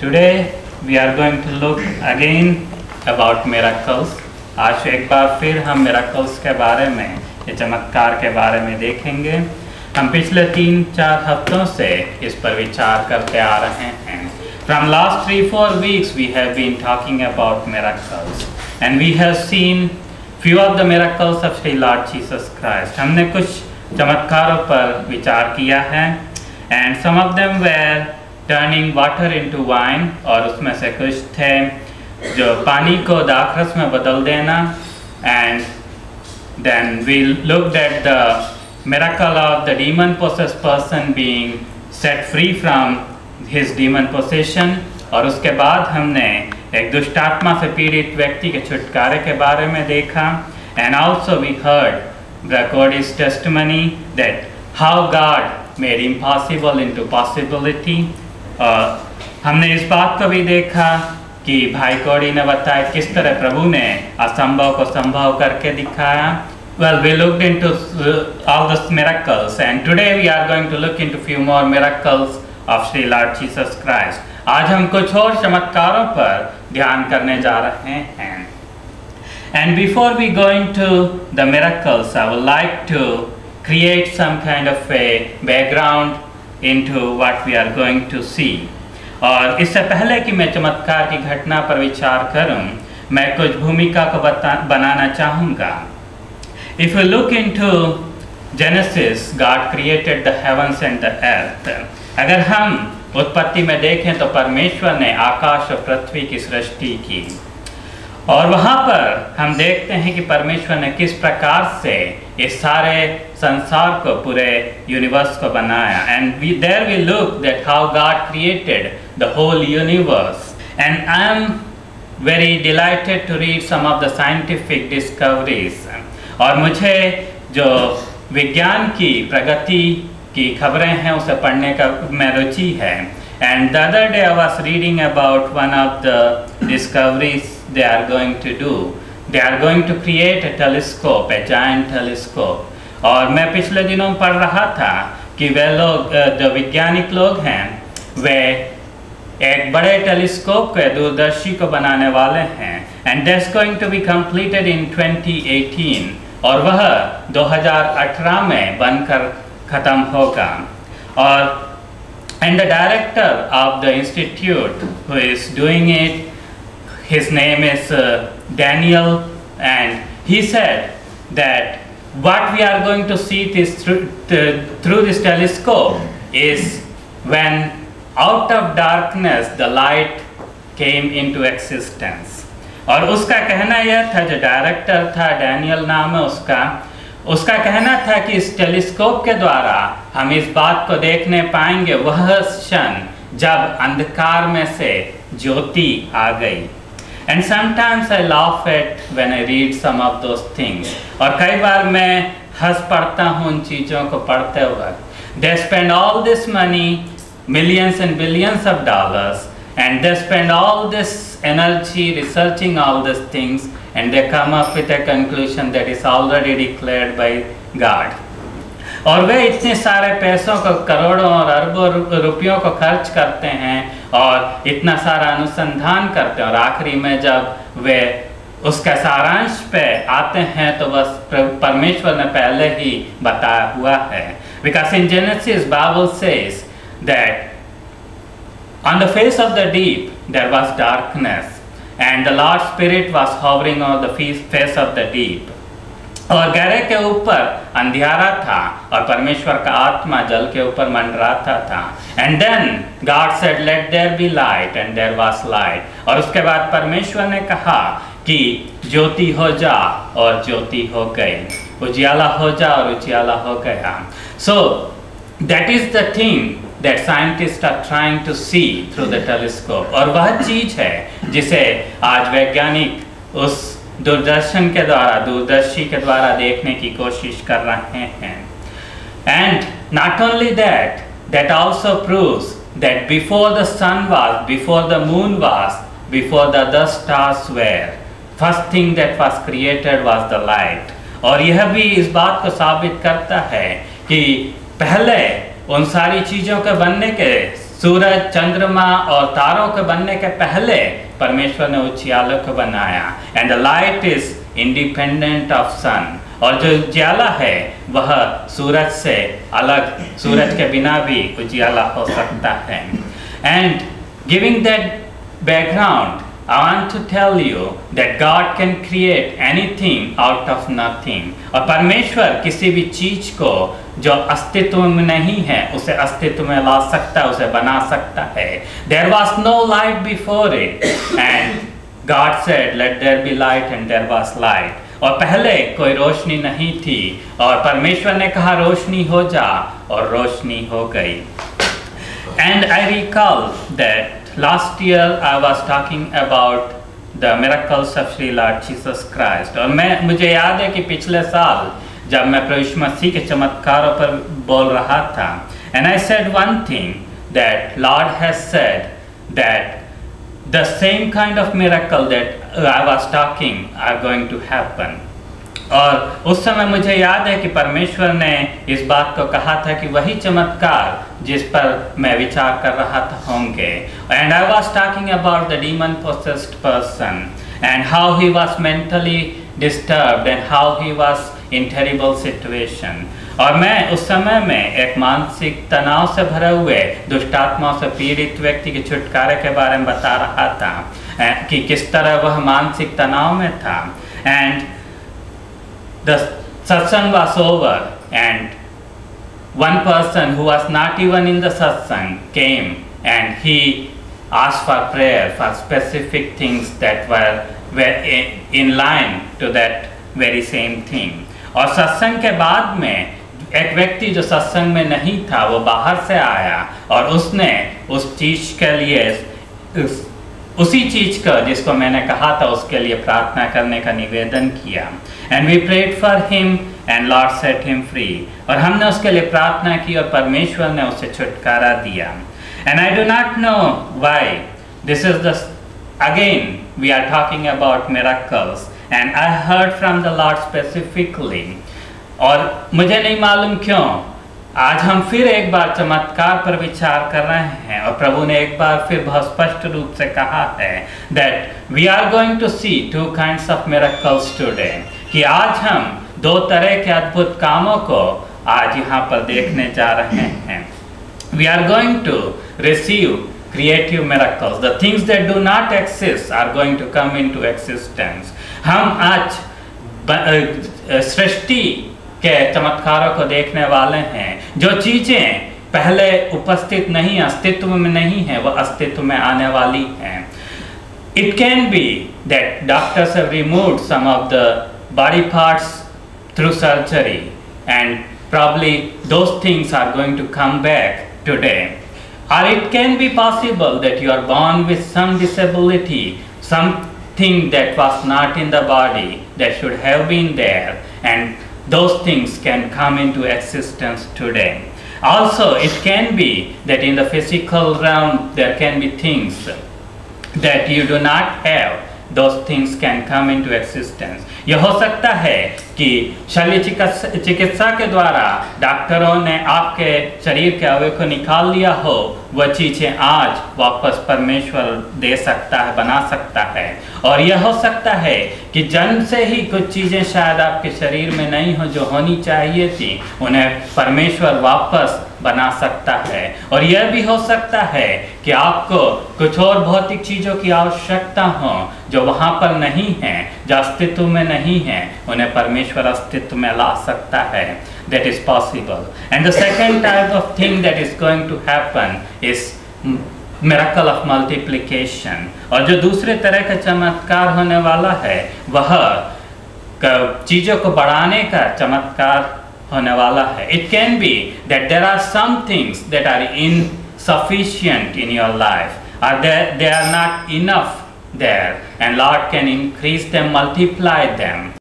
Today we are going to look again about miracles. आज एक बार फिर हम miracles के बारे में, ये चमत्कार के बारे में देखेंगे। हम पिछले 3-4 हफ्तों से इस पर विचार करते आ रहे हैं। From last 3-4 weeks we have been talking about miracles and we have seen few of the miracles of Sri Lord Jesus Christ. हमने कुछ चमत्कारों पर विचार किया है and some of them were turning water into wine, और उसमें से कुछ थे जो पानी को दाखरस में बदल देना, and then we looked at the miracle of the demon possessed person being set free from his demon possession, और उसके बाद हमने एक दुष्ट आत्मा से पीड़ित व्यक्ति के छुटकारे के बारे में देखा, and also we heard Cody's testimony that how God made impossible into possibility. हमने इस बात को भी देखा कि भाई कोडी ने बताया किस तरह प्रभु ने असंभव को संभव करके दिखाया. Well, we looked into all those miracles and today we are going to look into few more miracles of Sri Lord Jesus Christ. आज हम कुछ और चमत्कारों पर ध्यान करने जा रहे हैं. And before we go into the miracles, I would like to create some kind of a background into what we are going to see. और इससे पहले कि मैं चमत्कार की घटना पर विचार करूं, मैं कुछ भूमिका को बनाना चाहूँगा. If you look into Genesis, God created the heavens and the earth. अगर हम उत्पत्ति में देखें तो परमेश्वर ने आकाश और पृथ्वी की सृष्टि की, और वहाँ पर हम देखते हैं कि परमेश्वर ने किस प्रकार से इस सारे संसार को, पूरे यूनिवर्स को बनाया. And there we look that how God created the whole universe. And I am very delighted to read some of the scientific discoveries. और मुझे जो विज्ञान की प्रगति की खबरें हैं उसे पढ़ने का में रुचि है. And the other day I was reading about one of the discoveries they are going to do. They are going to create a telescope, a giant telescope. और मैं पिछले दिनों पढ़ रहा था कि वे लोग, जो वैज्ञानिक लोग हैं, वे एक बड़े टेलीस्कोप के दूरदर्शी को बनाने वाले हैं. And that's going to be completed in 2018. और वह 2018 में बनकर ख़त्म होगा. और and the director of the institute who is doing it, his name is Daniel, and he said that what we are going to see this through this telescope is when out of darkness the light came into existence. और उसका कहना यह था, जो director था, Daniel नाम है उसका कहना था कि इस टेलीस्कोप के द्वारा हम इस बात को देखने पाएंगे वह क्षण जब अंधकार में से ज्योति आ गई. And sometimes I laugh at when I read some of those things. और कई बार मैं हंस पड़ता हूँ उन चीज़ों को पढ़ते वक्त. They spend all this money, millions and billions of dollars, and they spend all this energy researching all these things, and they come up with a conclusion that is already declared by God. और वे इतने सारे पैसों को, करोड़ों और अरबों रुपयों को खर्च करते हैं और इतना सारा अनुसंधान करते हैं, और आखिरी में जब वे उसका सारांश पे आते हैं तो बस परमेश्वर ने पहले ही बताया हुआ है. Because in Genesis Bible says that on the face of the deep there was darkness and the Lord Spirit was hovering on the face of the deep. और गहरे के ऊपर अंधियारा था और परमेश्वर का आत्मा जल के ऊपर मंडराता था. And then God said, let there be light, and there was light. और उसके बाद परमेश्वर ने कहा कि ज्योति हो जा, और ज्योति हो गई. उजियाला हो जा, और उजियाला हो गया. So that is the thing that scientists are trying to see through the telescope. और वह चीज़ है जिसे आज वैज्ञानिक उस दूरदर्शन के द्वारा, दूरदर्शी के द्वारा देखने की कोशिश कर रहे हैं. And not only that, that also proves that before the sun was, before the moon was, before the other stars were, first thing that was created was the light. और यह भी इस बात को साबित करता है कि पहले उन सारी चीज़ों के बनने के सूरज, चंद्रमा और तारों के बनने के पहले परमेश्वर ने उजियालों को बनाया। And the light is independent of sun, और जो उजियाला है वह सूरज से अलग, सूरज के बिना भी उजियाला हो सकता है। And giving that background, I want to tell you that God can create anything out of nothing. और परमेश्वर किसी भी चीज को जो अस्तित्व में नहीं है उसे अस्तित्व में ला सकता है, उसे बना सकता है। There was no light before it, and God said, "Let there be light," and there was light. और पहले कोई रोशनी नहीं थी और परमेश्वर ने कहा रोशनी हो जा, और रोशनी हो गई। And I recall that last year I was talking about the miracles of Sri Lord Jesus Christ, और मुझे याद है कि पिछले साल जब मैं प्रभु यीशु मसीह के चमत्कारों पर बोल रहा था, and I said one thing, that Lord has said that the same kind of miracle that I was talking are going to happen. और उस समय मुझे याद है कि परमेश्वर ने इस बात को कहा था कि वही चमत्कार जिस पर मैं विचार कर रहा था होंगे। And I was talking about the demon possessed person and how he was mentally disturbed and how he was in terrible situation. और मैं उस समय में एक मानसिक तनाव से भरे हुए दुष्टात्माओं से पीड़ित व्यक्ति के छुटकारे के बारे में बता रहा था कि किस तरह वह मानसिक तनाव में था। And the satsang was over, and one person who was not even in the satsang came and he asked for prayer for specific things that were in line to that very same thing. और सत्संग के बाद में एक व्यक्ति जो सत्संग में नहीं था वो बाहर से आया और उसने उस चीज के लिए उसी चीज का जिसको मैंने कहा था उसके लिए प्रार्थना करने का निवेदन किया। And we prayed for him and lord set him free, और हमने उसके लिए प्रार्थना की और परमेश्वर ने उसे छुटकारा दिया। And I do not know why this is the again we are talking about miracles, and I heard from the lord specifically, और मुझे नहीं मालूम क्यों आज हम फिर एक बार चमत्कार पर विचार कर रहे हैं। और प्रभु ने एक बार फिर बहुत स्पष्ट रूप से कहा है that we are going to see two kinds of miracles today, कि आज हम दो तरह के अद्भुत कामों को आज यहाँ पर देखने जा रहे हैं। We are going to receive creative miracles. The things that do not exist are going to come into existence. हम आज सृष्टि के चमत्कारों को देखने वाले हैं। जो चीजें पहले उपस्थित नहीं, अस्तित्व में नहीं है, वह अस्तित्व में आने वाली हैं। It can be that doctors have removed some of the body parts through surgery, and probably those things are going to come back today. Or it can be possible that you are born with some disability, something that was not in the body that should have been there, and those things can come into existence today. Also, it can be that in the physical realm there can be things that you do not have. Those things can come into existence. यह हो सकता है कि शल्य चिकित्सा के द्वारा डॉक्टरों ने आपके शरीर के अवयव को निकाल लिया हो, वह चीजें आज वापस परमेश्वर दे सकता है, बना सकता है। और यह हो सकता है कि जन्म से ही कुछ चीजें शायद आपके शरीर में नहीं हो जो होनी चाहिए थी, उन्हें परमेश्वर वापस बना सकता है। और यह भी हो सकता है कि आपको कुछ और भौतिक चीजों की आवश्यकता हो जो वहां पर नहीं है, जो अस्तित्व में नहीं है, उन्हें परमेश्वर अस्तित्व में ला सकता है। That is possible. And the second type of thing that is going to happen is miracle of multiplication. और जो दूसरे तरह का चमत्कार होने वाला है वह चीजों को बढ़ाने का चमत्कार होने वाला है। It can be that there are some things that are insufficient in your life, or they are not enough there, and Lord can increase them, multiply them,